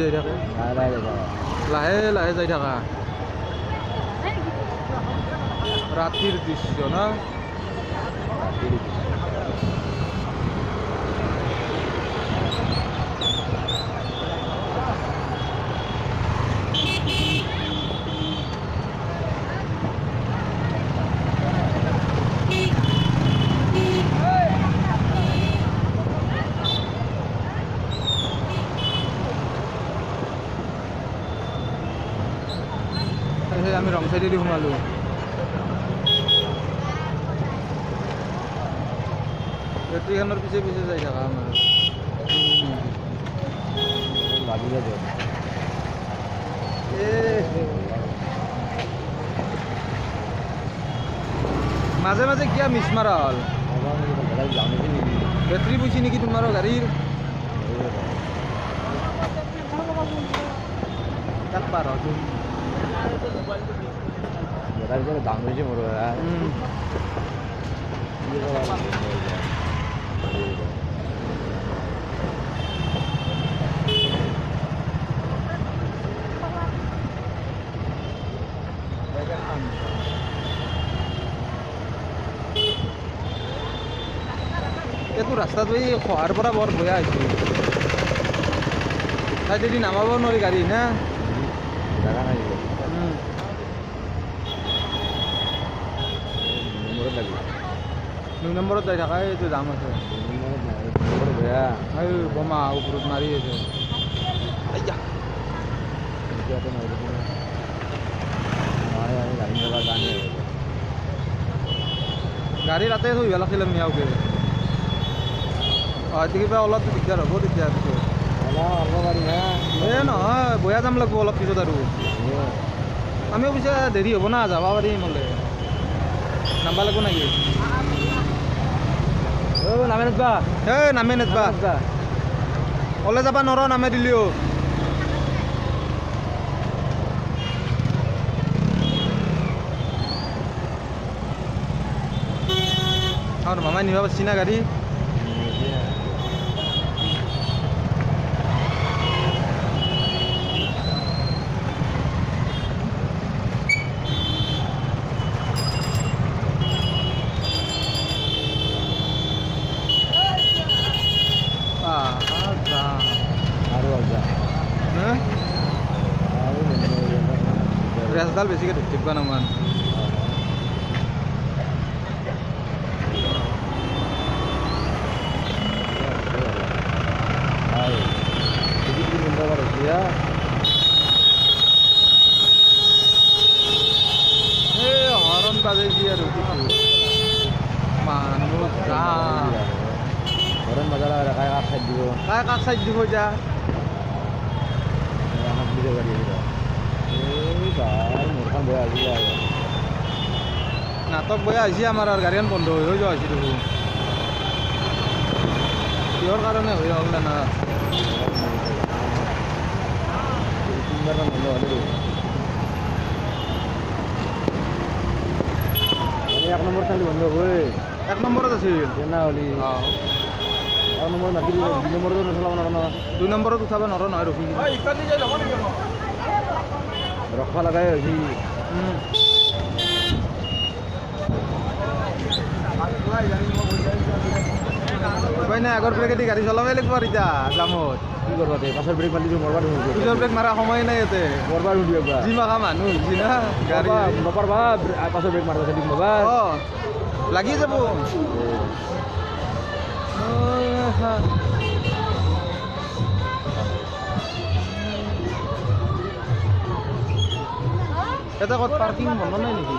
যাই থাকে লাহে লাহে যাই থাকা রাতির দৃশ্য না আমি রং সাইডে দি সোমালো বেটারিখানোর পিছে পিছে যাই থাকা আমার মাঝে মাঝে কিয়া মিছ মারা হল বেটারি বুঝি নেকি তোমারও গাড়ীর তাক পাৰ দাম হৈছে মোৰ এইটো ৰাস্তাটো এই খোৱাৰ পৰা বৰ বেয়া হৈছে তাই যদি নামাব নোৱাৰি গাড়ী না জাগা নাই 2 নম্বৰত যাই থকা এইটো দাম আছে বেয়া এই বোমা ওপৰত মাৰি আছে গাড়ী ৰাতে থৈ লাগিছিলে মিয়াওকে হয়তো কিবা অলপ দিগদাৰ হ'ব তেতিয়া পিছত এই নহয় বয়া যাম লাগব অলপ পিছত আৰু আমিও পিছে দেৰি হ'ব না যাব পাৰিম হ'লে নাম্বাৰ লাগব নেকি নামে নেদবা নামে নেদবা ওলাই যাবা নৰ নামে দিলেও আমার মামাই নিবা পারছি না গাড়ি রেসদাল বেশি করে ঢুকবা না মান হরণ বাজাইছি আর মানুষ হরণ বাজার কায় কাক সাইড দিব যা নাটক বয়া আহিছে আমাৰ আৰু গাড়ীখন বন্ধ হৈ যোৱা হৈছে দেখোন কিহৰ কাৰণে হৈ হ'ল না বন্ধ হ'লে 1 নম্বৰ চালি বন্ধ হয় 1 নম্বৰত আছিল তেনেহ'লে 1 নম্বৰ নাছিল 2 নম্বৰতো নচলাব নোৱাৰা 2 নম্বৰত উঠাব নোৱাৰা নহয় ৰখি ৰখা লগাই হৈছে উপায় নাই আগৰ ব্ৰেকেদি গাড়ী চলাবই লাগিব আৰু এতিয়া জামত কি কৰবা দে পাছৰ ব্ৰেক মাৰি দিওঁ মৰবা ধৰিব পিছৰ ব্ৰেক মাৰা সময় নাই ইয়াতে মৰবা ধৰিব যি মাখা মানুহ হৈছে না গাড়ী নপাৰবা পাছৰ ব্ৰেক মাৰবা দিম বাবা লাগি যাব এটা ক'ত পাৰ্কিং বন্ধ নাই নেকি